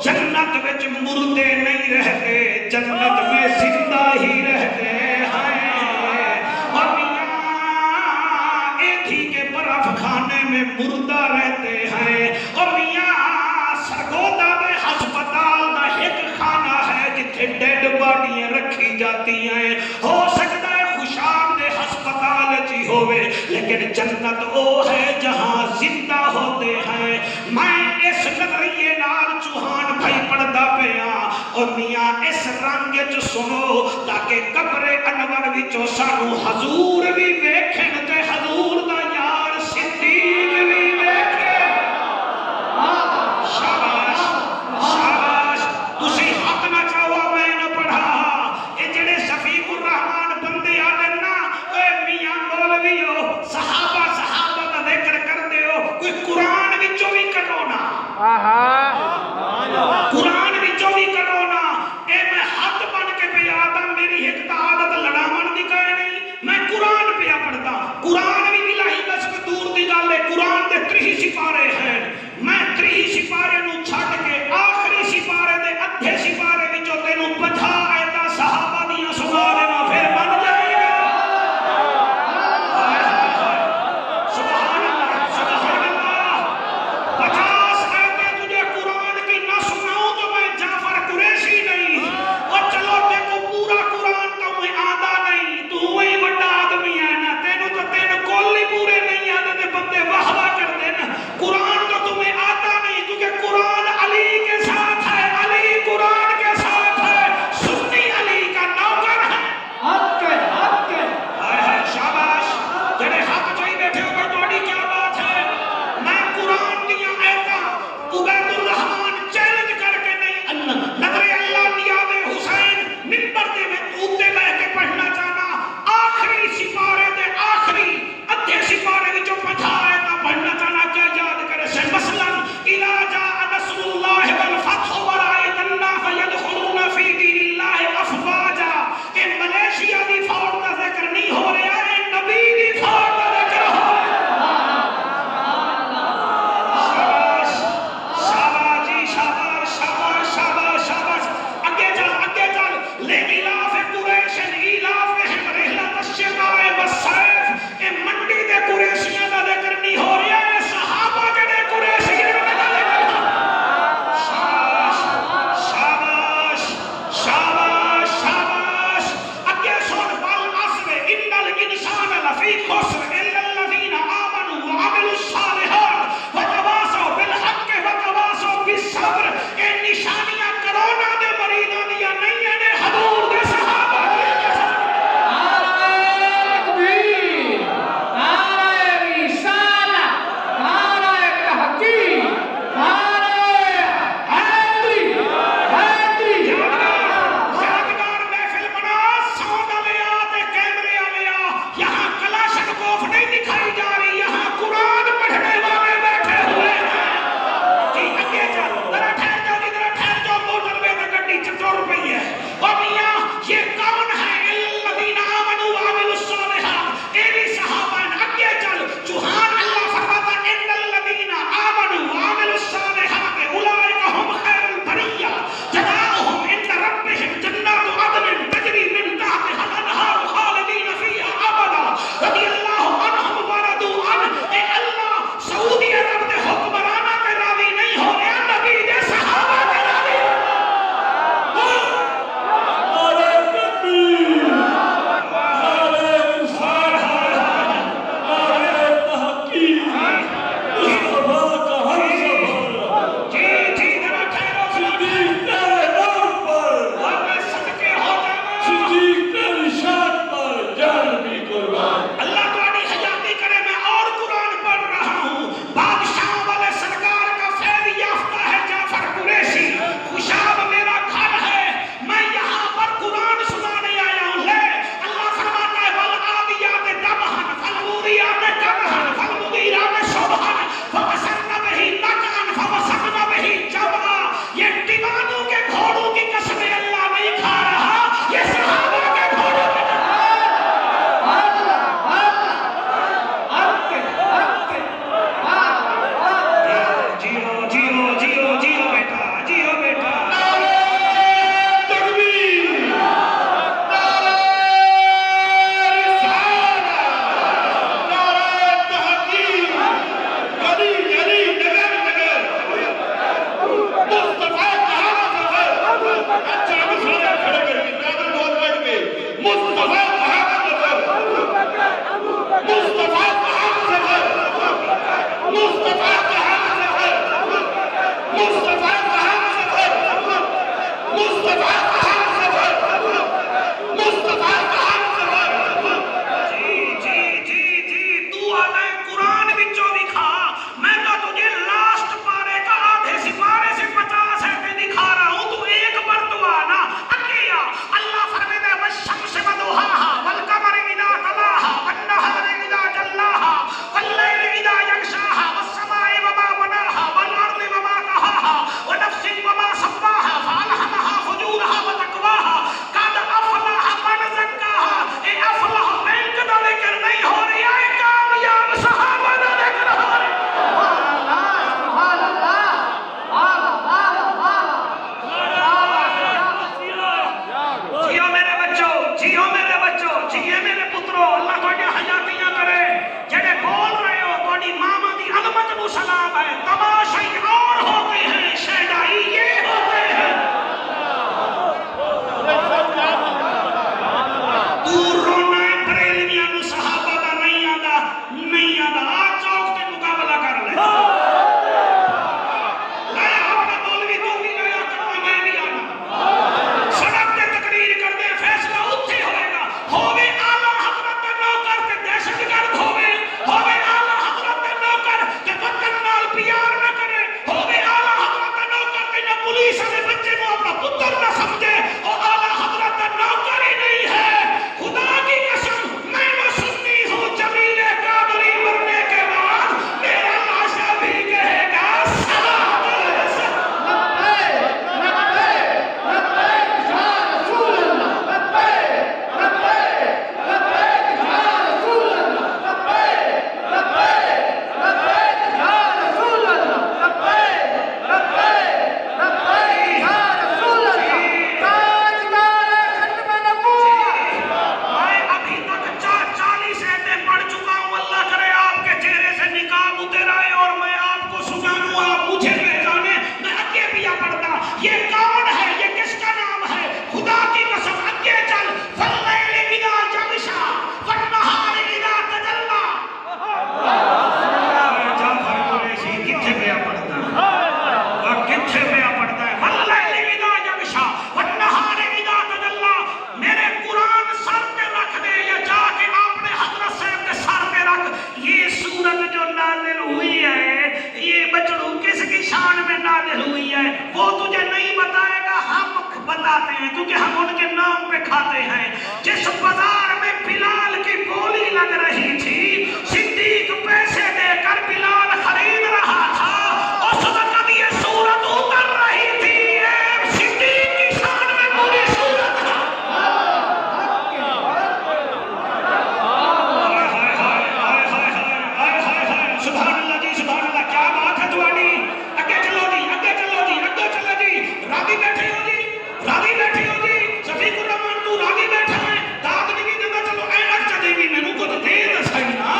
جنت وچ مردے نہیں رہتے، جنت میں زندہ ہی رہتے ہیں۔ اور میاں ایتھی کے برف خانے میں مردہ رہتے ہیں۔ اور میاں سرگودا میں ہسپتال دا ایک خانہ ہے جتھے ڈیڈ باڈیاں رکھی جاتی ہیں۔ ہو سکتا ہے خوشاب دے ہسپتال چی ہوئے، لیکن جنت وہ ہے جہاں زندہ ہوتے ہیں۔ میں اس نظریے نال چوہان بھائی پڑھدا پیا، اور میاں اس رنگ چ سنو تاکہ قبر انور وچوں سانو حضور بھی ویکھن تے حضور دا یار صدیق بھی ویکھے۔ شاباش شاباش، تسی حق نہ چاہو میں نہ پڑھا۔ اے جڑے شفیق الرحمان بندے آنے نا، اے میاں مولویو صحابہ صحابہ دا ذکر کر دیو، کوئی قرآن وچوں بھی کٹو نا، قرآن وچوں بھی کٹو نا۔ اے میں حد بن کے پہ آدم میری ایک عادت لڑاون دی کہے نہیں، میں قرآن پہ پڑھتا اچانک سارے کھڑے کر کے قادر بہت بیٹھ کے مصطفیٰ کہاں سفر مصطفیٰ کہاں سفر مصطفیٰ کہاں سفر مصطفیٰ کہاں سفر مصطفیٰ کہاں سفر مصطفیٰ کہاں سفر جی تو آنے قرآن بچوں دکھا میں تو تجھے لاسٹ پارے کا آدھے سپارے سے 50 ہے دکھا رہا ہوں تو ایک مرتبہ نا اکیا اللہ فرمائے والشمس وضحاها والقمر اذا تلاها والنهار اذا جلاها والليل اذا يغشاها والسماء وما بناها والارض وما طحاها ونفس وما سواها فالهمها فجورها وتقواها قد افلح من زكاها اے افلح بینک دا ذکر نہیں ہو رہی ہے کامیاب صحابہ دا ذکر ہو رہا ہے جیو میرے بچوں جیے میرے پترو اللہ تھوڑی حیاتیاں کرے جڑے بول رہے ہو تھوڑی ماما دی عظمت نو سلام ہے تماشائی اور ہوتے ہیں شہدائی یہ ہوتے ہیں دور رونا ہے بریلویاں نو صحابہ دا نہیں آدھا آج چوک تے مقابلہ کر لے لایا اپنا مولوی تو بھی لایا کرنا میں بھی آنا سڑک تے تقریر کر دے فیصلہ اتھے ہوئے گا ہوئے اعلیٰ حضرت نوکر تے دہشت گرد ہوئے اعلیٰ حضرت نوکر تے وطن نال پیار نہ کرے ہوئے اعلیٰ حضرت نوکر تے نہ پولیس نے بچے کو اپنا پتر نہ سمجھے اور اعلیٰ حضرت نوکر ہی نہیں ہے خدا کی قسم میں وہ سنی ہوں جمیل قادری مرنے کے بعد میرا لاشا بھی کہے گا سلام میں ابھی تک 40 ایتیں پڑھ چکا ہوں اللہ کرے آپ کے چہرے سے نقاب اتر آئے اور میں آپ کو سنانوں آپ مجھے پہچانے میں اگے بھی پڑھتا یہ کون ہے یہ کس کا نام ہے خدا کی قسم اگے چل واللیل اذا یغشا والنہار اذا تجلی جعفر قریشی کتھے پہ پڑھتا کتھے پہ پڑھتا ہے واللیل اذا یغشا والنہار اذا تجلی میرے قرآن سر پہ رکھ دے یا جا کے آپ نے حضرت صاحب کے سر پہ رکھ یہ سورت جو نازل ہوئی ہے یہ بچڑوں کس کی شان میں نازل ہوئی ہے وہ تجھے نہیں بتائے گا ہم بتاتے ہیں کیونکہ ہم ان کے نام پہ کھاتے ہیں جس بازار میں بلال کی بولی لگ رہی تھی صدیق پیسے دے کر بلال خرید رہا تھا اس وقت یہ سورت اتر رہی تھی اے صدیق کی شان میں پوری سورت ہے سبحان اللہ جی سبحان اللہ کیا بات ہے تمہاری اگے چلو جی راضی بیٹھے ہو جی شفیق الرحمان تو راضی بیٹھا ہے داد نہیں دینا چلو اے اچھا دیوی میں نو کو تو دے دے صحیح نا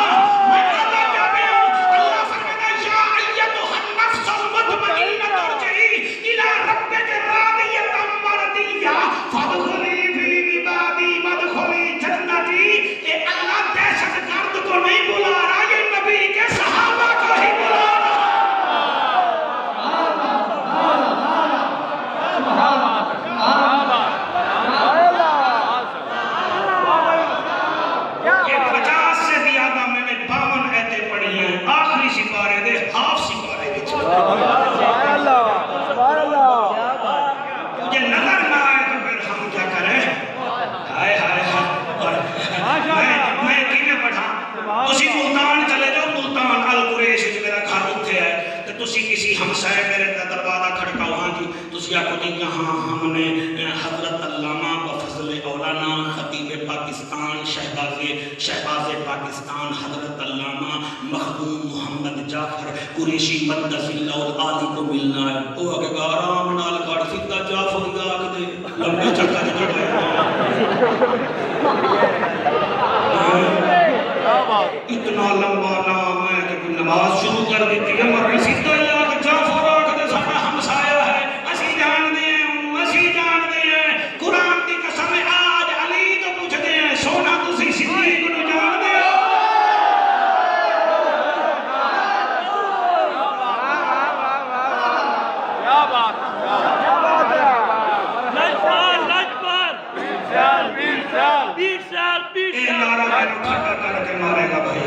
میں آدھا کیا پہ ہوں اللہ فرماتا یا ایتها النفس المطمئنة ارجعی الى ربک راضیۃ مرضیہ فادخلی فی عبادی وادخلی جنتی اے اللہ دہشت گرد کو نہیں بلا رہا یہ نبی کے صحابہ کو ہی بلا رہا یہ 50 سے زیادہ میں نے 52 ایتیں پڑھی ہیں آخری سپارے دے ہاف سپارے دے مجھے نظر نہ آئے تو پھر ہم کیا کریں ہائے اور میں کیویں پڑھا تسی ملتان چلے جاؤ ملتان القریش میرا گھر اتھے ہے تو تسی کسی ہمسائے میرے دروازہ کھڑکاؤ ہاں جی تسی آکو جی یہاں ہم نے حضرت علامہ بفضل اولانا خطیب پاکستان شہباز پاکستان حضرت علامہ مخدوم محمد جعفر قریشی مدس اللہ العالی کو ملنا ہے وہ اگر آرام نال کھڑ سیدھا جعفر یاک دے لمبے چکا جڑے اتنا لمبا نام ہے کہ نماز شروع کر دیتی ہے مر سیدھا یاک جعفر آکھ دے ساڈا ہمسایا ہے اسی جان دے یہ نعرہ میں نے کھٹا کر کے مارے گا بھائی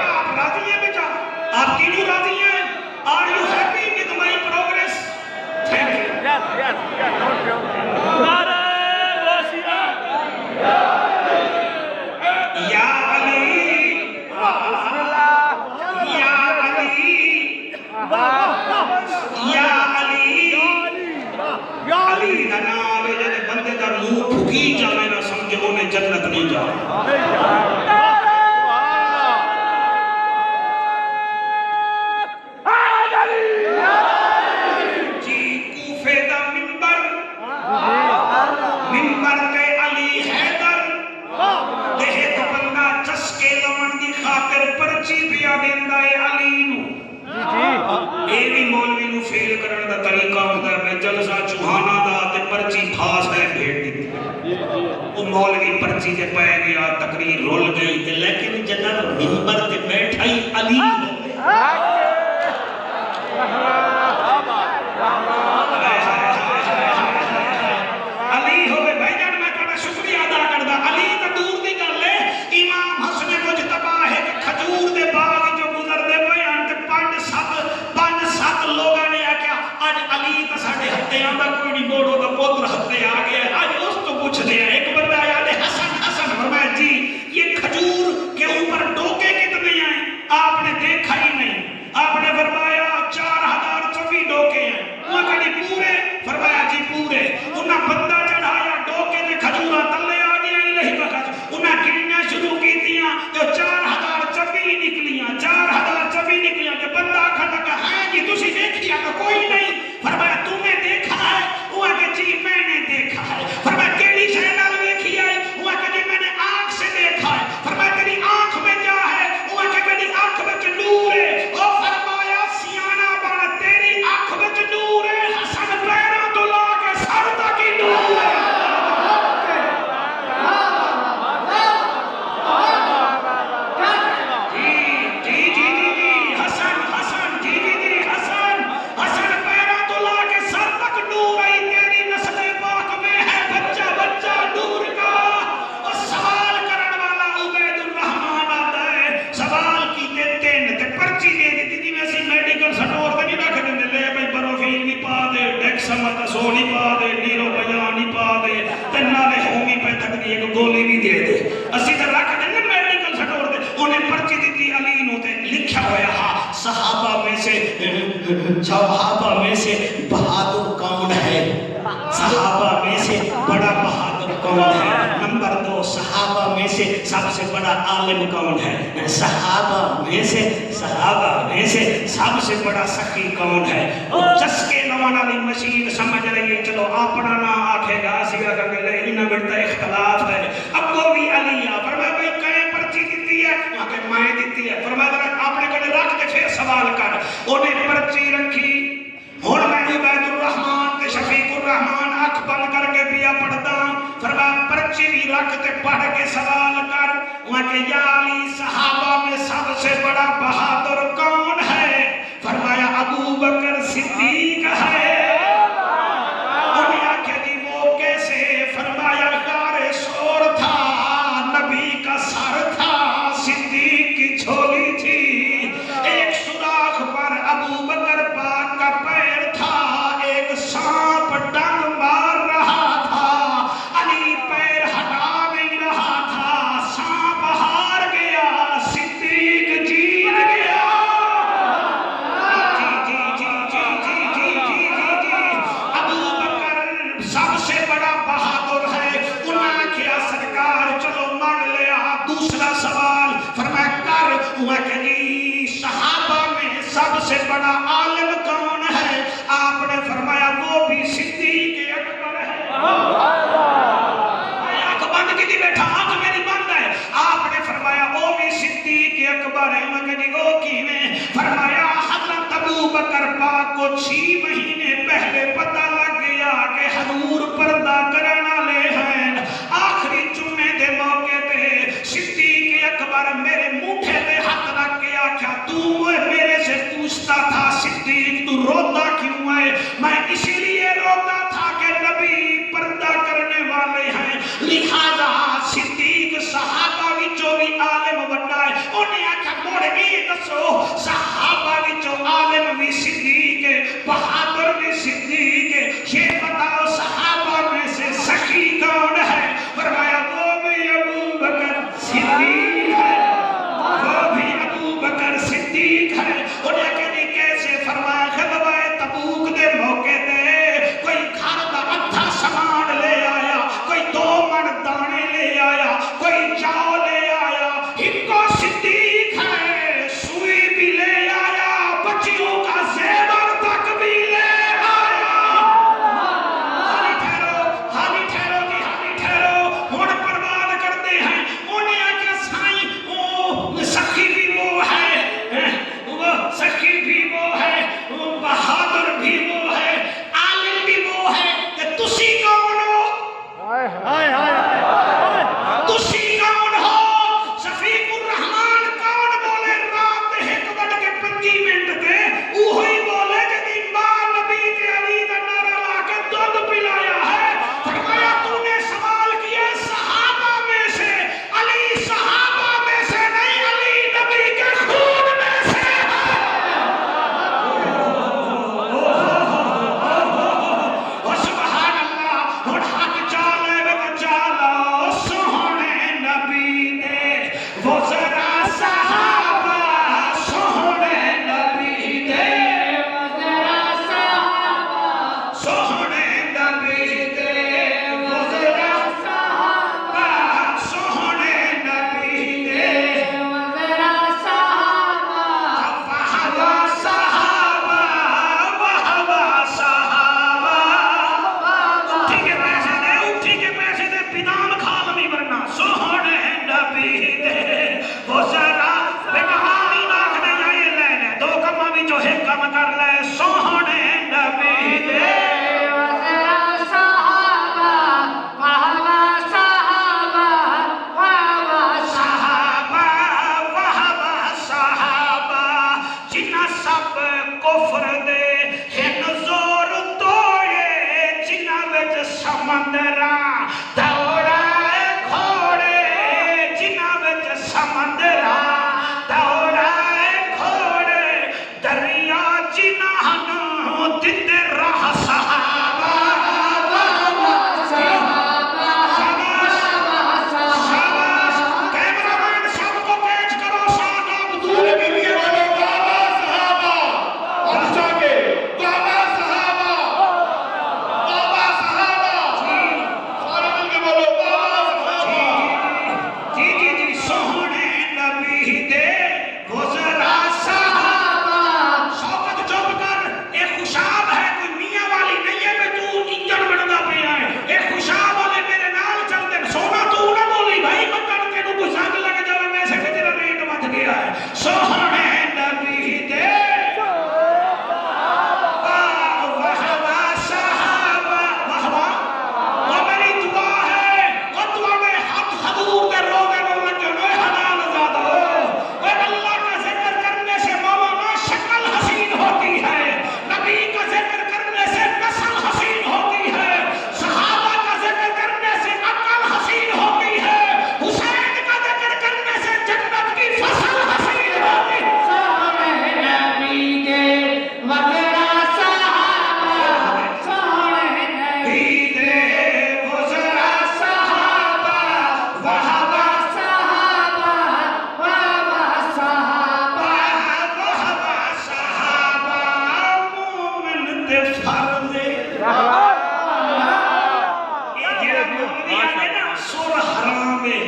آپ راضی ہیں بیٹا؟ آپ کیوں راضی ہیں؟ Are you happy with my progress? Thank you. یا علی یا علی یا علی علی دا نام ہے جے بندے دا منہ پھکی جاوے نہ سمجھے انہیں جنت نہیں جا جی کوفے دا منبر تے علی حیدر دیہے تو بندہ چسکے لمن دی خاطر پرچی پیا دیندا ہے علی نو اے بھی مولوی نو فیل کرن دا طریقہ ہوندا ہے میں جلسہ چوہانا دا تے پرچی پھاس ہے بھیڑ دی وہ مولوی پرچی تے پے گیا تقریر رول گئی تے لیکن جنر منبر تے بیٹھا ہی علی علی ہوئے بھائی جان میں تھوڑا شکریہ ادا کردا علی تے دور دی گل ہے امام حسن مجتبی ہے کہ کھجور دے باغ جو گزر دے پئے ہن تے پانچ سات لوگاں نے آکھیا اج علی تے ساڈے ہتے آندا کوئی نہیں موڑو دا پتر ہتے آ گیا اج اس تو پوچھدے ہیں ایک بندہ آیا تے حسن فرمایا جی یہ کھجور کے اوپر ڈوکے کتنے ہیں آپ نے دیکھا ہی نہیں آپ نے فرمایا 4024 ڈوکے ہیں وہ کہنی پورے فرمایا جی پورے انہاں بندہ چڑھایا ڈوکے دے کھجوراں تلے آ گیا الہی بخش انہاں گننا شروع کیتیاں تو 4024 نکلیاں 4024 نکلیاں کہ بندہ آکھن لگا ہاں جی تسی دیکھیا تو کوئی نہیں فرمایا تو نے دیکھا ہے وہ کہ جی میں نے دیکھا ہے فرمایا کیڑی شے نال دیکھی ہے وہ کہ جی میں نے آنکھ سے دیکھا ہے فرمایا تیری آنکھ میں کیا ہے وہ کہ میری آنکھ میں نور ہے او فرمایا سیانا بن تیری آنکھ میں نور ہے حسن پیراں تو لا کے سر تک ہی نور ہے سونی پا دے نیرو بیانی پا دے تنالے ہومی پہ تک دی ایک گولی بھی دے دے اسی در رکھ دے نا میڈیکل سٹور دے انہیں پرچی دیتی علی نو تے لکھا ہویا ہاں صحابہ میں سے بہادر کون ہے صحابہ میں سے بڑا بہادر کون ہے نمبر 2 صحابہ میں سے سب سے بڑا عالم کون ہے صحابہ میں سے سب سے بڑا سخی کون ہے وہ چسکے لوانا لی مشین سمجھ رہی ہے چلو اپنا نہ آکھے گا سیدھا کر کے لے انہاں بڑتا اختلاف ہے اب وہ بھی علی فرمایا بھائی کہیں پرچی دیتی ہے وہاں کہ مائیں دیتی ہے فرمایا آپ نے کہنے رکھ کے پھر سوال کر انہیں پرچی رکھی ہون میں عبید الرحمن تے شفیق الرحمن اکھ بند کر کے پیا پڑھتا فرمایا پرچی بھی رکھ تے پڑھ کے سوال کر وہاں کہ یا علی صحابہ میں سب سے بڑا بہادر کون ہے فرمایا ابو بکر صدیق ہے انہیں آکھے جی وہ کیسے فرمایا غار سور تھا نبی کا سر تھا صدیق کی جھولی تھی ایک سوراخ پر ابو بکر پاک کا پیر تھا ایک سانپ ڈنگ مار رہا تھا علی پیر ہٹا نہیں رہا تھا سانپ ہار گیا صدیق جیت گیا ابو بکر سب سے بڑا بہادر ہے انہاں کیا سرکار چلو مان لیا دوسرا سوال فرمایا کر انہاں کہ جی صحابہ میں سب سے بڑا عالم کون ہے آپ نے فرمایا وہ بھی صدیق اکبر ہے آنکھ بند کی دی بیٹھا آنکھ میری بند ہے آپ نے فرمایا وہ بھی صدیق اکبر ہے انہاں کہ جی وہ کی میں فرمایا حضرت ابو بکر پاک کو 6 مہینے پہلے پتہ لگ گیا کہ حضور پردہ کرنا لے ہیں آخری جمعے دے موقع تے صدیق اکبر میرے مونڈھے تے ہاتھ رکھ کے آکھا تو میرے سے پوچھتا تھا صدیق تو روتا کیوں ہے میں اسی لیے روتا تھا کہ نبی پردہ بہادر بھی صدیق، یہ بتاؤ صحابہ میں سے سخی کون ہے؟ فرمایا وہ بھی ابو بکر صدیق ہے، وہ بھی ابو بکر صدیق ہے۔ انہیں کہنی کیسے؟ فرمایا غزوہ تبوک دے موقع تے کوئی گھر دا ادھا سامان لے آیا، کوئی 2 من دانے لے آیا، کوئی چاؤ لے آیا، ایک کو صدیق ہے، سوئی بھی لے آیا، بچیوں کا زیور تک بھی لے آیا۔ حالی ٹھہرو جی، حالی ٹھہرو، ہن پرواد کرتے ہیں۔ انہیں آکھیا سائیں وہ سخی بھی وہ ہے، وہ سخی بھی وہ ہے، وہ بہادر بھی وہ ہے، عالم بھی وہ ہے، کہ تسی کون ہو؟ تسی کون ہو؟ شفیق الرحمان کون بولے رات 1:25 تے اوہی بولے جدی ماں نبی تے علی دا نعرہ لا کے دودھ پلایا ہے۔ فرمایا تو نے سوال کیا صحابہ میں سے، علی صحابہ میں سے نہیں، علی نبی کے خون میں سے ہے۔ او سبحان اللہ، ہن حق چالے وچ چالو سوہنے نبی دے، وہ ذرا صحابہ سوہنے نبی دے، سوہنے نبی دے، وہ ذرا صحابہ سوہنے نبی دے، وہوا صحابہ، وہوا صحابہ۔ اٹھی کے پیسے دے، اٹھی کے پیسے دے، بدام کھا لمی ورنہ سوہنے نبی دے، وہ ذرا بگوانی ناکھ دے جائے لے لے، 2 کمہ بھی جو ایک کم کر لے، سوہنے نبی دے، صحابہ وہوا صحابہ، جنہ سب کفر دے ہن زور توڑے، جنہ وچ سمندراں دوڑائے گھوڑے، جنہ وچ سمندراں دوڑائے گھوڑے، دریا جنہ نوں دتے راہ صحابہ، شاباش، کیمرامین سب کو کیچ کرو، ساتھ آپ دور نبی کے بولو بابا صحابہ، اچھا کے بابا صحابہ، بابا صحابہ، سارے مل کے بولو بابا صحابہ۔ جی سوہنے نبی دے، وہ ذرا صحابہ۔ شوکت چپ کر، ایک خوشاب ہے، کوئی میاں والی نہیں ہے میں تو انجن بندا پیا ہے، ایک خوشاب والے میرے نال چل دے، سونا تو نہ بولی بھائی، میں کر کے کوئی زنگ لگ جاوے ویسے کہ تیرا ریٹ بچ گیا ہے۔ سوہنے نبی دے، وہوا صحابہ، وہوا، وہ میری دعا ہے، وہ دعا میں ہاتھ حضور دے روزے میں لگے ہوئے حلال زادہ، اور اللہ کا ذکر کرنے سے مولانا شکل حسین ہوتی ہے، نبی کا ذکر کرنے سے نسل حسین ہوتی ہے، صحابہ کا ذکر کرنے سے عقل حسین ہوتی ہے، حسین کا ذکر کرنے سے جنت کی فصل حسین ہوتی ہے۔ نبی دے، وہ ذرا صحابہ، وہوا وہوا صحابہ، مومن دے فرض۔ یہ جڑا مولوی آتے نا سر حرام ہے،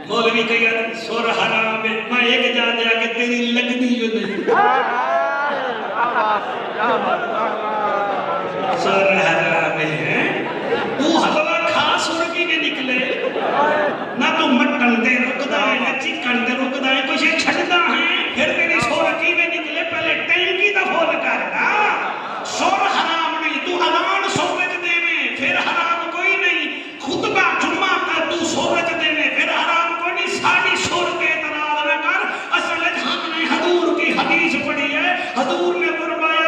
مولوی کہی آتے سر حرام ہے، میں ایک جا دیا کہ تیری لگنی جو نہیں، سر حرام ہے، تو حلوہ کھا سر کی کے نکلے، نہ تو مٹن دے رکدا ہے، نہ چکن دے رکدا ہے، کچھ چھڑدا ہے، پھر تیری سر کی میں نکلے، پہلے ٹینکی دا فول کرنا، سر حرام نہیں، تو اذان سورج دے میں، پھر حرام کوئی نہیں، خطبہ جمعہ کا تو سورج دے میں، پھر حرام کوئی نہیں، ساڑی سور کے اعتراض نہ کر، اصل ہم نے حضور کی حدیث پڑھی ہے، حضور نے فرمایا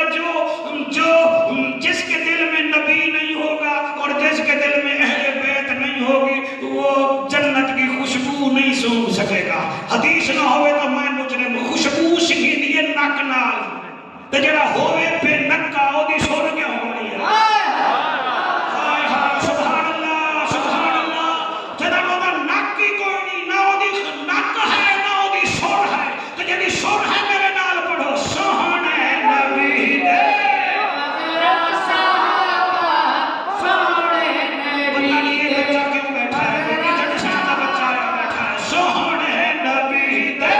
جس کے دل میں نبی نہیں ہوگا اور جس کے دل میں اہل بیت نہیں ہوگی وہ جنت کی خوشبو نہیں سونگ سکے گا۔ حدیث نہ ہوئے تو میں مجرم، خوشبو سنگھی دیئے نک نال، تے جڑا ہوئے پہ نک چکا دی سن کیوں ہونی ہے ہائے ہائے سبحان اللہ جدا وہ نک ہی کوئی نہیں نہ وہ نک ہے نہ وہ سر ہے تو جدی سر ہے میرے نال پڑھو سوہنے نبی دے پتہ نہیں یہ بچہ کیوں بیٹھا ہے کیونکہ جڑ شاہ کا بچہ بیٹھا ہے سوہنے نبی دے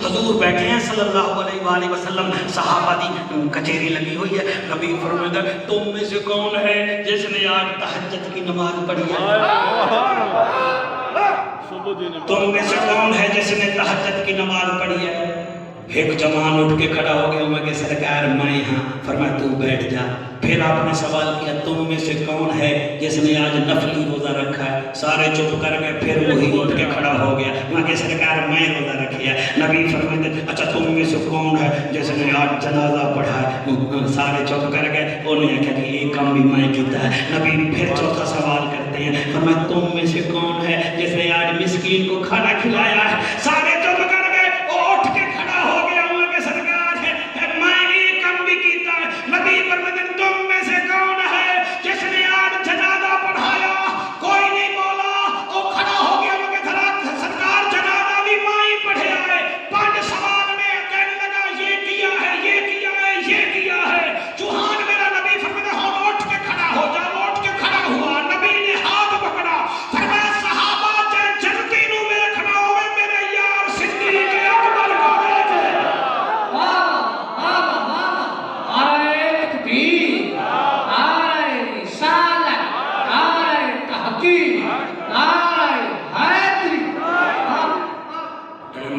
حضور بیٹھے ہیں صلی اللہ علیہ وآلہ وسلم صحابہ دی کچھیری لگی ہوئی ہے نبی فرمائے تم میں سے کون ہے جس نے آج تہجد کی نماز پڑھی ہے تم میں سے کون ہے جس نے تہجد کی نماز پڑھی ہے ایک جوان اٹھ کے کھڑا ہو گیا میں کہ سرکار میں ہاں فرمایا تو بیٹھ جا پھر آپ نے سوال کیا تم میں سے کون ہے جس نے آج نفلی روزہ رکھا ہے سارے چپ کر گئے پھر وہی اٹھ کے کھڑا ہو گیا میں کہ سرکار میں روزہ رکھی ہے نبی فرماتے اچھا تم میں سے کون ہے جس نے آج جنازہ پڑھا ہے سارے چپ کر گئے انہوں نے کہا کہ یہ کام بھی میں کیتا ہے نبی پھر چوتھا سوال کرتے ہیں فرمایا تم میں سے کون ہے جس نے آج مسکین کو کھانا کھلایا ہے سارے چپ کر گئے وہ اٹھ کے کھڑا ہو گیا میں کہ سرکار ہے میں یہ کام بھی کیتا ہے نبی فرماتے تم میں سے کون ہے جس نے آج جنازہ پڑھایا کوئی نہیں بولا وہ کھڑا ہو گیا میں کہ سرکار جنازہ بھی میں ہی پڑھے آئے پانچ سوال میں کہنے لگا یہ کیا ہے یہ کیا ہے یہ کیا ہے چوہان میرا نبی فرماتے ہم اٹھ کے کھڑا ہو جا اٹھ کے کھڑا ہوا نبی نے ہاتھ پکڑا فرمایا صحابہ جنتی نو میرے کھڑا ہوئے میرے یار صدیق اکبر کو دیکھے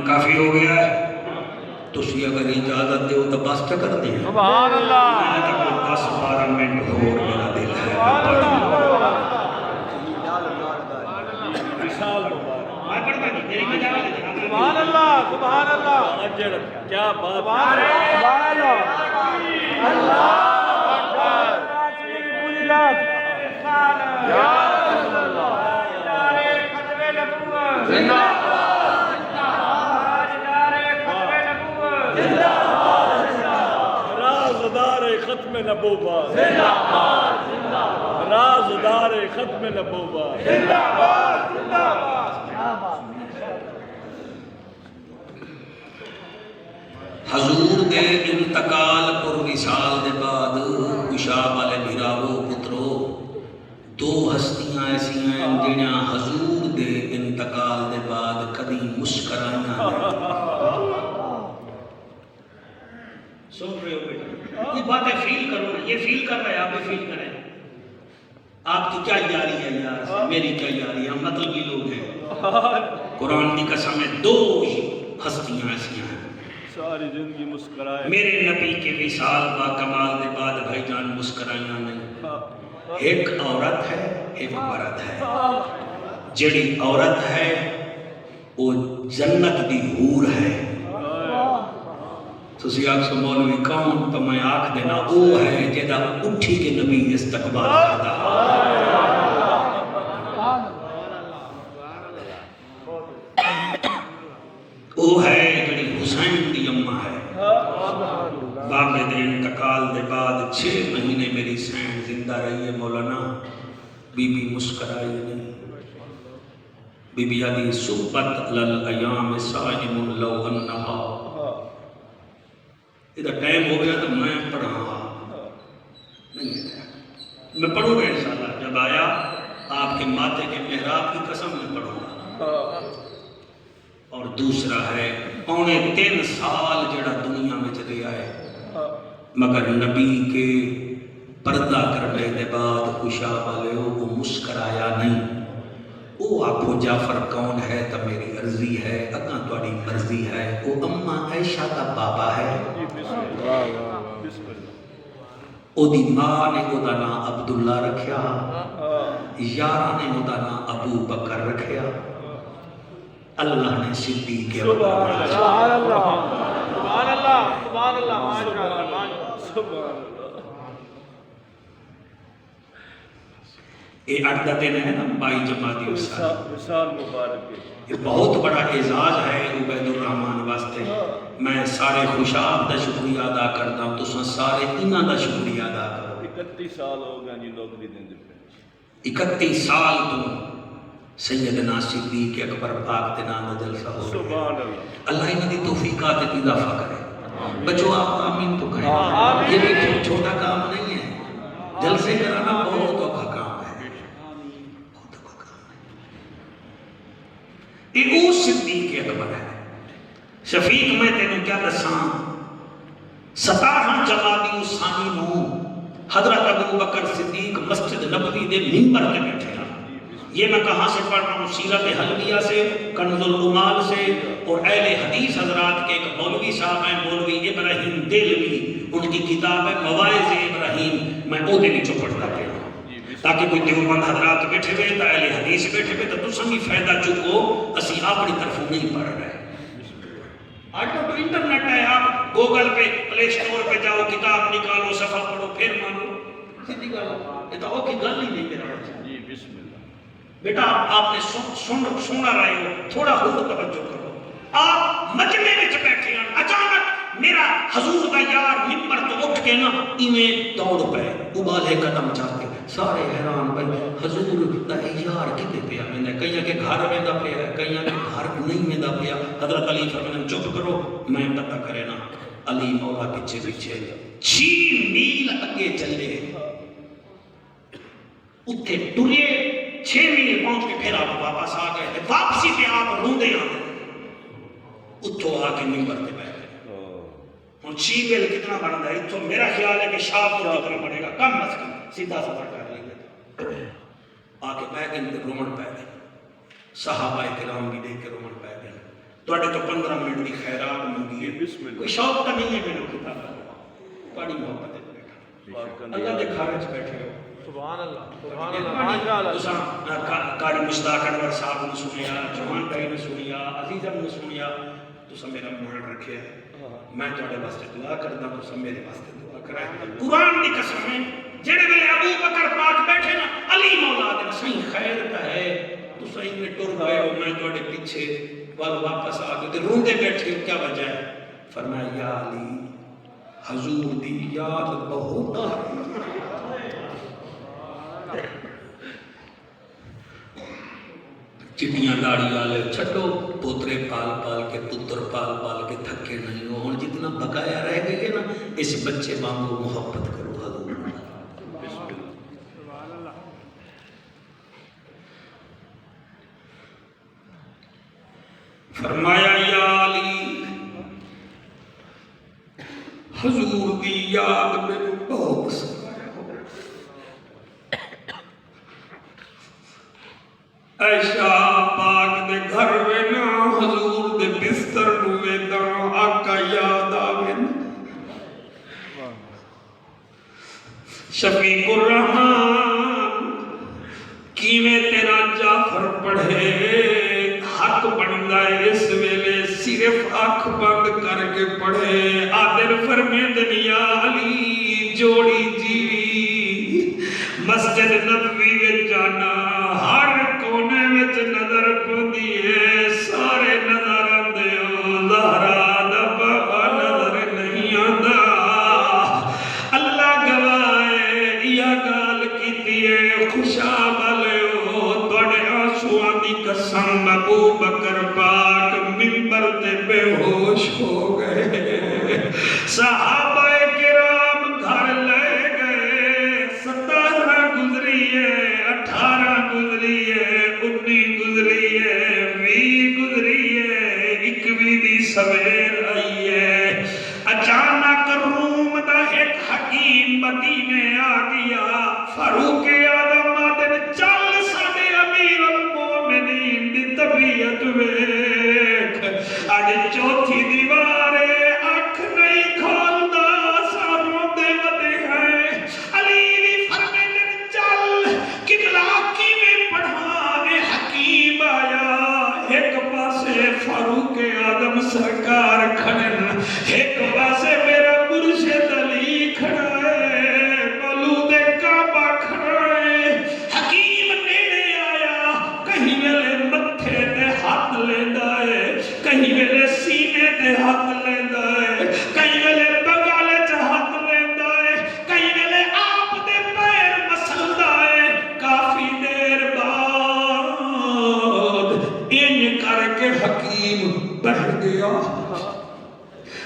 کافی ہو گیا ہے تسی اگر اجازت دے تو بس تو کرتے ہیں سبحان اللہ میں تو کوئی 10-12 منٹ ہو میرا دل ہے میں پڑھتا نہیں میری مجاوت ہے سبحان اللہ سبحان اللہ اجر کیا بات سبحان اللہ اللہ اکبر نبوت زندہ باد رازدار ختم نبوت حضور دے انتقال پر وصال دے بعد خوشاب والے بھراوو پترو دو ہستیاں ایسی ہیں جنہاں حضور دے انتقال دے بعد کبھی مسکرائیاں نہیں۔ سن رہے ہو بیٹا یہ باتیں فیل کرو نا، یہ فیل کر رہے ہیں آپ بھی فیل کریں۔ آپ کی کیا یاری ہے یار سے، میری کیا یاری ہے، ہم مطلبی لوگ ہیں۔ قرآن کی قسم ہے دو ہستیاں ایسی ہیں ساری زندگی مسکرائے میرے نبی کے وصال با کمال دے بعد بھائی جان مسکرائیاں نہیں۔ ایک عورت ہے ایک مرد ہے، جڑی عورت ہے وہ جنت دی حور ہے۔ تسی آگ سو مولوی کون تو میں آکھ دینا وہ ہے جیدہ اٹھی کے نبی استقبال کرتا وہ ہے جڑی حسین دی اممہ ہے۔ باپ دے انتقال دے بعد 6 مہینے میری سین زندہ رہی ہے مولانا، بی بی مسکرائی نہیں۔ بی بی علی صحبت للایام سائم لو انہا، ادھر ٹائم ہو گیا تو میں پڑھا نہیں ہے، میں پڑھوں گا انشاءاللہ جب آیا آپ کے ماتھے کے محراب کی قسم میں پڑھوں گا۔ اور دوسرا ہے 3.25 سال جڑا دنیا میں چلے آئے مگر نبی کے پردہ کرنے دے بعد خوشاب والے وہ مسکرایا نہیں۔ وہ آپو جعفر کون ہے تو میری عرضی ہے، اگاں تواڈی مرضی ہے۔ وہ اماں عائشہ کا بابا ہے، او دی ماں نے او دا نام عبداللہ رکھیا، یارہ نے او دا نام ابو بکر رکھیا، اللہ نے صدیق سبحان اللہ سبحان اللہ سبحان اللہ سبحان اللہ سبحان اللہ۔ یہ 8 دن ہے نا 22 جمادی الثانی، وصال مبارک ہے، یہ بہت بڑا اعزاز ہے عبید الرحمن واسطے۔ میں سارے خوشاب دا شکریہ ادا کرتا ہوں، تساں سارے انہاں دا شکریہ ادا کرو۔ 31 سال ہو گئے جی نوکری دیندے پے، 31 سال تو سیدنا صدیق اکبر پاک دے نام دا جلسہ ہو رہا ہے۔ سبحان اللہ اللہ انہاں دی توفیقات تے اضافہ کرے۔ بچوں آپ آمین تو کہیں، یہ بھی چھوٹا کام نہیں ہے، جلسے کرانا بہت اوکھا کام ہے، بہت اوکھا کام ہے۔ یہ او صدیق اکبر ہے۔ شفیق میں تینوں کیا دساں، 17 جمادی الثانی نو حضرت ابو بکر صدیق مسجد نبوی دے منبر پہ بیٹھے ہیں۔ یہ میں کہاں سے پڑھ رہا ہوں؟ سیرت حلویہ سے، کنز العمال سے، اور اہل حدیث حضرات کے ایک مولوی صاحب ہیں، مولوی ابراہیم دہلوی، ان کی کتاب ہے مواعظ ابراہیم، میں وہ دے نیچے پڑھتا پیا تاکہ کوئی دیوبند حضرات بیٹھے ہوئے تو اہل حدیث بیٹھے ہوئے تو تساں بھی فائدہ چکو، اسی اپنی طرفوں نہیں پڑھ رہے۔ آج تو انٹرنیٹ ہے، آپ گوگل پہ پلے اسٹور پہ جاؤ، کتاب نکالو، صفحہ پڑھو، پھر مانو، سیدھی گل ہے، یہ تو اوکھی گل ہی نہیں میرا۔ جی بسم اللہ بیٹا آپ نے سونا رہے ہو، تھوڑا خود توجہ کرو۔ آپ مجمع وچ بیٹھے ہیں، اچانک میرا حضور دا یار منبر تو اٹھ کے نا ایویں دوڑ پے، ابالے قدم چاہتے، سارے حیران بھائی حضور دا یار کتے پیا؟ میں نے کہیں کہ گھر میں دا پیا ہے، کہیں کہ گھر نہیں میں دا پیا۔ حضرت علی فرمایا چپ کرو، میں پتہ کرے نا۔ علی مولا پیچھے پیچھے 6 میل اگے چلے، اتنے ٹرے 6 میل پہنچ کے پھر آپ واپس آ گئے، واپسی پہ آپ روندے آتے، اتھوں آ کے منبر پہ بیٹھ گئے۔ ہوں 6 میل کتنا بنتا ہے؟ اتھوں میرا خیال ہے کہ شاہپور کتنا بنے گا، کم از کم سیدھا سفر کر لیں گے۔ آ کے بیٹھ گئے، رومن پہ گئے، صحابہ کرام بھی دیکھ کے رومن پہ گئے۔ تواڈے تو 15 منٹ کی خیرات منگی ہے، کوئی شوق تو نہیں ہے میرے کتاب کا، بڑی محبت ہے بیٹھا، اللہ دے گھر وچ بیٹھے ہو۔ سبحان اللہ سبحان اللہ ماشاء اللہ۔ قاری مشتاق انور صاحب نے سنیا، جوان بھائی نے سنیا، عزیزم نے سنیا، تسا میرا مان رکھے، میں تواڈے واسطے دعا کردا، تسا میرے واسطے دعا کرے۔ قرآن دی قسم ہے، جڑے ویلے ابو بکر پاک بیٹھے نا، علی مولا دے صحیح خیر کا ہے، تسا میں ٹر گئے ہو، میں تواڈے پیچھے واپس آ کے روندے بیٹھے ہو، کیا وجہ ہے؟ فرمایا یا علی حضور دی یاد بہت آ چٹیاں داڑی والے چھٹو پوترے پال پال کے پتر پال پال کے تھکے نہیں ہو ہن جتنا بقایا رہ گئے نا اس بچے وانگو محبت کرو حضور فرمایا یا علی حضور دی یاد میں بہت عائشہ پاک دے گھر میں نا حضور دے بستر نوے دا آقا یاد آوے شفیق الرحمن کیویں تیرا جعفر پڑھے حق بندا ہے اس ویلے صرف آنکھ بند کر کے پڑھے آدر فرمیندن یا علی جوڑی جیوی مسجد نبوی وچ جانا ہر کونے وچ نظر پوندی ہے سارے نظر آندے ہو زہرا دا بابا نظر نہیں آندا اللہ گواہ ہے یا گال کیتی ہے خوشاب والے ہو تواڈے آنسواں دی قسم ابو بکر پاک منبر تے بے ہوش ہو گئے صحابہ کرام گھر لے گئے 17 گزری ہے 18 گزری ہے 19 گزری ہے 20 گزری ہے 21 دی سویر آئی ہے اچانک روم دا ایک حکیم مدینے آ گیا فاروق اعظم آدھے چل ساڈے امیر المومنین دی طبیعت ویکھ اج چوتھی دیوار اکھ نہیں کھولدا ساروں دے ودے ہیں علی بھی فرمیندے چل قبلہ کیویں پڑھاں اے حکیم آیا ایک پاسے فاروق اعظم سرکار کھڑن ایک پاسے میرا مرشد علی کھڑا ہے مولود کعبہ کھڑا ہے حکیم نیڑے آیا کہیں ویلے متھے تے ہاتھ لیندا ہے کہیں ویلے سینے تے ہاتھ لیندا ہے کہیں ویلے بغالے چ ہاتھ لیندا ہے کہیں ویلے آپ دے پیر مسلدا ہے کافی دیر بعد ان کر کے حکیم بیٹھ گیا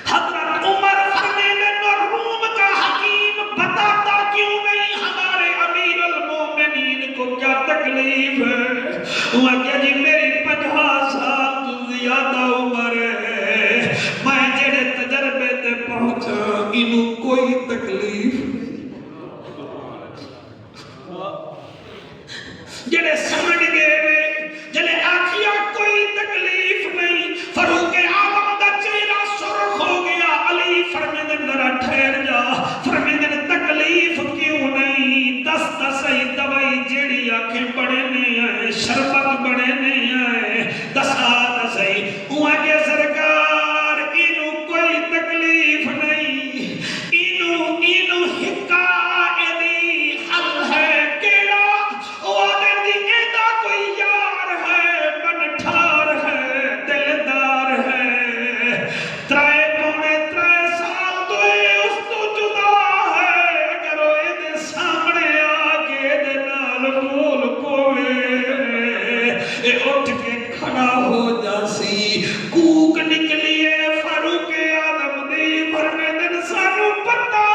حضرت عمر فرمیندے روم کا حکیم بتاتا کیوں نہیں ہمارے امیر المومنین کو کیا تکلیف ہے وہ کہ جی میری 50 سال تو زیادہ عمر ہے میں جڑے تجربے تے پہنچا انہوں کوئی تکلیف نہیں جڑے سمجھ گئے جڑے آکھیا کوئی تکلیف نہیں فاروق اعظم دا چہرہ سرخ ہو گیا علی فرمیندے ذرا ٹھہر جا فرمیندے تکلیف کیوں نہیں دس صحیح دوائی جیڑی آنکھیں بڑے نہیں آئے شربت بڑے نہیں آئے دسا صحیح ہوا کہ سرکار انہوں کوئی تکلیف نہیں انہوں ہکا ایدی حل ہے کیڑا وہ دن دی ایدہ کوئی یار ہے بنٹھار ہے دلدار ہے 3 سال تو اس تو جدا ہے اگر وہ ایدے سامنے آگے دے نال بول پوے اے اٹھ کے کھڑا ہو جاسی کوک نکلیے فاروق اعظم دی فرمیندن سانو پتہ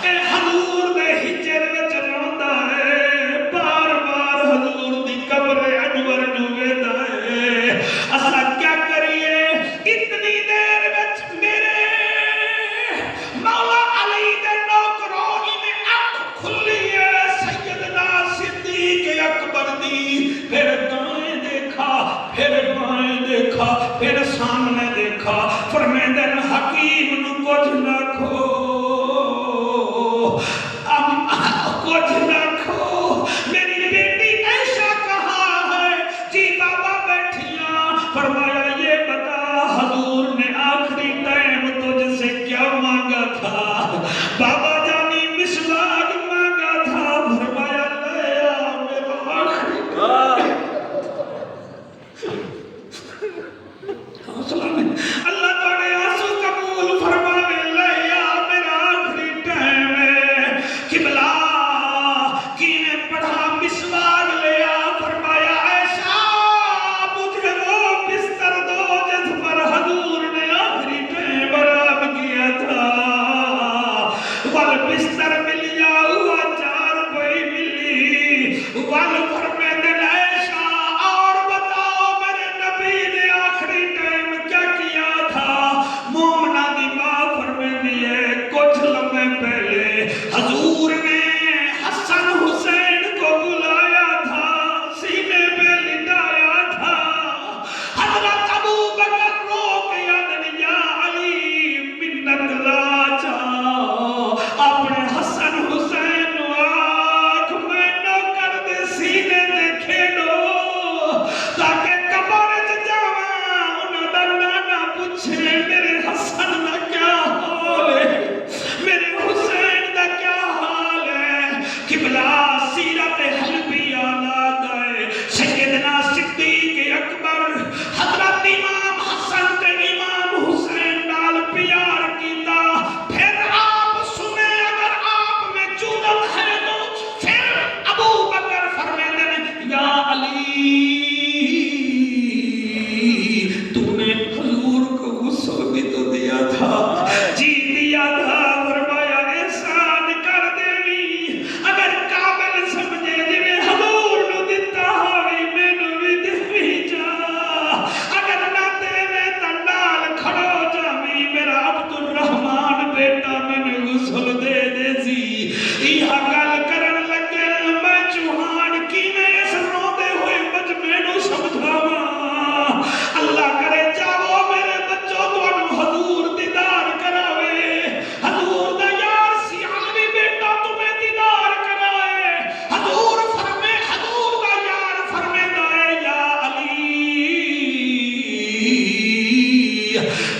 اے حضور دے ہجر وچ روندا ہے بار بار حضور دی قبر انور نو ویندا ہے اسا کیا کریے اتنی دیر وچ میرے مولا علی دے نوکروں میں اکھ کھلی ہے سیدنا صدیق اکبر دی پھر دائیں دیکھا پھر بائیں دیکھا پھر سامنے دیکھا فرمیندن حکیم نو کچھ نہ کھو کچھ نہ کھو میری بیٹی عائشہ کہاں ہے جی بابا بیٹھیاں فرمایا یہ بتا حضور نے آخری ٹائم تجھ سے کیا مانگا تھا بابا جانی مسواک مانگا تھا فرمایا لے آ میرا آخری حوصلہ نہیں اللہ تعالی آنسو قبول فرما بستر ملیا ہوا چار کوئی ملی ول فرمے دل ایشا اور بتاؤ میرے نبی نے آخری ٹائم کیا کیا تھا مومنہ دی ماں فرمے دیئے کچھ لمحے پہلے حضور نے حسن حسین کو بلایا تھا سینے پہ لٹایا تھا حضرت ابو بکر رو کے یادن یا علی منت لا چاہ اپنے حسن حسین آنکھ میں نوکر دے سینے دے کھیڑو تاکہ قبر جاواں انہوں دا نانا پوچھے میرے حسن دا کیا حال ہے میرے حسین دا کیا حال ہے قبلہ سیرت حلبیہ لا گئے سیدنا صدیق اکبر حضرت امام حسن تے امام حسین نال پیار کیتا پھر آپ سنے اگر آپ میں جرت ہے تو پھر ابو بکر فرماتے ہیں یا علی تو نے حضور کو غسل بھی تو دیا تھا جی دیا تھا فرمایا احسان کر دیوی اگر قابل سمجھے جی میں حضور نو دیتا ہوئی میں نو بھی دیوی جا اگر نہ دے میں تنڈال کھڑو جامی میرا عبد الرحمن بیٹا میں نے غسل دے دے سی یہ گل کرن لگے میں چوہان کی میں اس رو دے ہوئے مجمع نو سمجھاواں اللہ کرے جاؤ میرے بچوں تو حضور دیدار کراوے حضور دا یار سیالوی بیٹا تمہیں دیدار کرائے حضور فرمے حضور دا یار فرمے دائے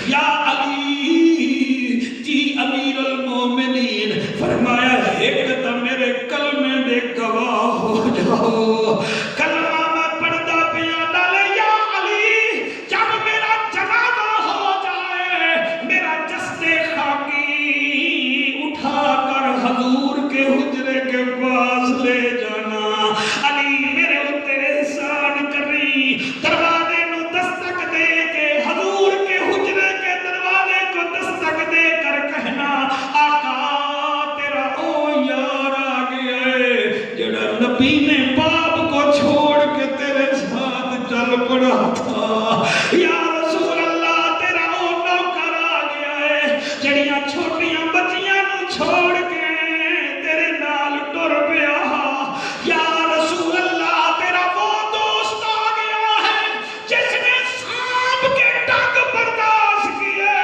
یا علی جی امیر المومنین فرمایا ایک تا میرے کلمے دے گواہ ہو جاؤ کلمہ میں پڑھتا پیا ڈالے یا علی جب میرا جنازہ ہو جائے میرا جسد خاکی اٹھا کر حضور کے حجرے کے پاس لے جانا علی میرے اتنے احسان کری دروازے نو دستک دے کے حضور کے حجرے کے دروازے کو دستک دے کر کہنا آقا تیرا او یار آ گیا ہے جڑا نبی نے باپ کو چھوڑ کے تیرے ساتھ چل پڑا تھا یا رسول اللہ تیرا او نوکر آ گیا ہے جڑیاں چھوٹیاں بچیاں نو چھوڑ کے تیرے نال ٹر پیا یا رسول اللہ تیرا وہ دوست آ گیا ہے جس نے سانپ کے ڈنگ برداشت کیے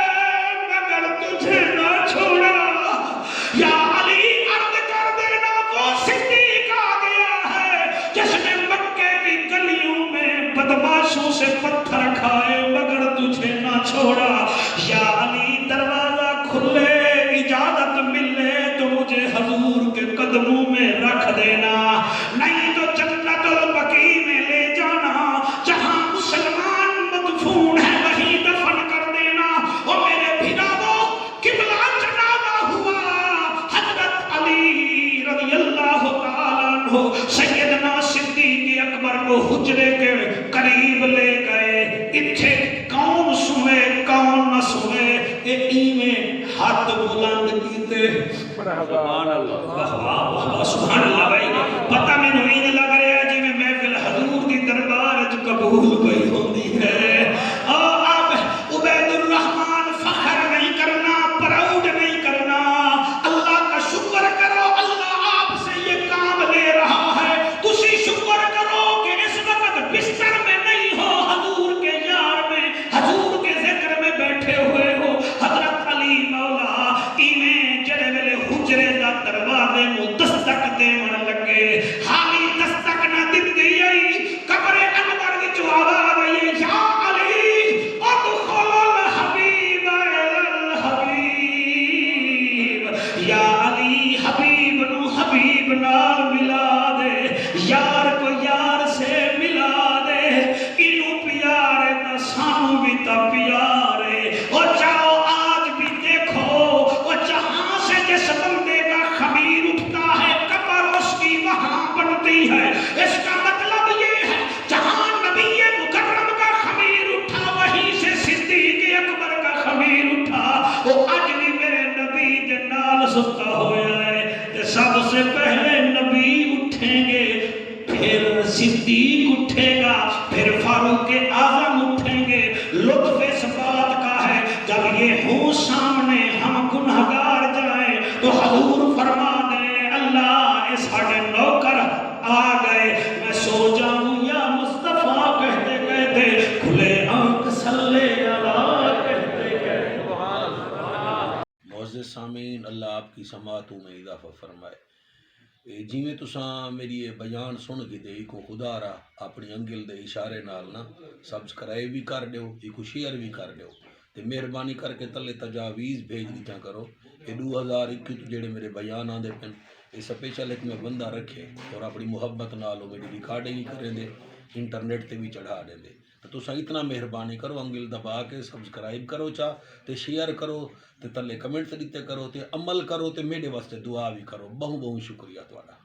مگر تجھے نہ چھوڑا یا علی عرض کر دینا وہ صدیق آ گیا ہے جس نے مکے کی گلیوں میں بدماشوں سے پتھر کھائے مگر تجھے نہ چھوڑا یا علی دروازہ کھلے اجازت ملے تو مجھے حضور کے قدموں میں رکھ دینا نہیں تو جنت البقیع میں لے جانا جہاں مسلمان مدفون ہے وہیں دفن کر دینا اور میرے بھراوو قبلہ جنازہ ہوا حضرت علی رضی اللہ تعالیٰ عنہ سیدنا صدیق اکبر کو حجرے کے قریب لے گئے اتھے کون سنے کون نہ سنے ایویں ہاتھ بلند کیتے سبحان اللہ سبحان اللہ بھائی پتہ میں نوین لگ رہا ہے جی میں محفل حضور دی دربار جو قبول گئی ہوندی ہے اب عبید الرحمن فخر نہیں کرنا پراؤڈ نہیں کرنا اللہ کا شکر کرو اللہ آپ سے یہ کام لے رہا ہے تسی شکر کرو کہ اس وقت بستر میں نہیں ہو حضور کے یار میں حضور کے ذکر میں بیٹھے ہوئے ہو حضرت علی مولا ایویں جڑے ویلے حجرے دا دروازے نو دستک دیون لگے حالی دستک نہ دتی آئی قبر انور وچ آواز آئی یا علی ادخل الحبیب الحبیب یا علی حبیب نو حبیب نال ملا دے یار کو یار سے ملا دے انو پیارے تا سانو بھی تا پیارے اور جاؤ آج بھی دیکھو اور جہاں سے جس بندے کا خمیر اٹھتا ہے قبر اس کی وہاں بنتی ہے اس کا مطلب یہ ہے جہاں نبی مکرم کا خمیر اٹھا وہیں سے صدیق اکبر کا خمیر اٹھا وہ آج بھی میرے نبی دے نال ستا ہویا ہے آپ کی سماعتوں میں اضافہ فرمائے جیویں تساں میری یہ بیان سن کے دے کو خدا را اپنی انگل دے اشارے نال نا سبسکرائب بھی کر دیو ایک شیئر بھی کر دیو تے مہربانی کر کے تلے تجاویز بھیج دیتا کرو یہ 2021 جڑے میرے بیان آندے پن یہ سپیشل ایک میں بندہ رکھے اور اپنی محبت نال میری ریکارڈنگ کریں دے انٹرنیٹ تے بھی چڑھا دیں دے تو تساں اتنا مہربانی کرو انگل دبا کے سبسکرائب کرو چا تے شیئر کرو تے تلے کمنٹ دیتے کرو تے عمل کرو تے میرے واسطے دعا بھی کرو بہت بہت شکریہ تہاڈا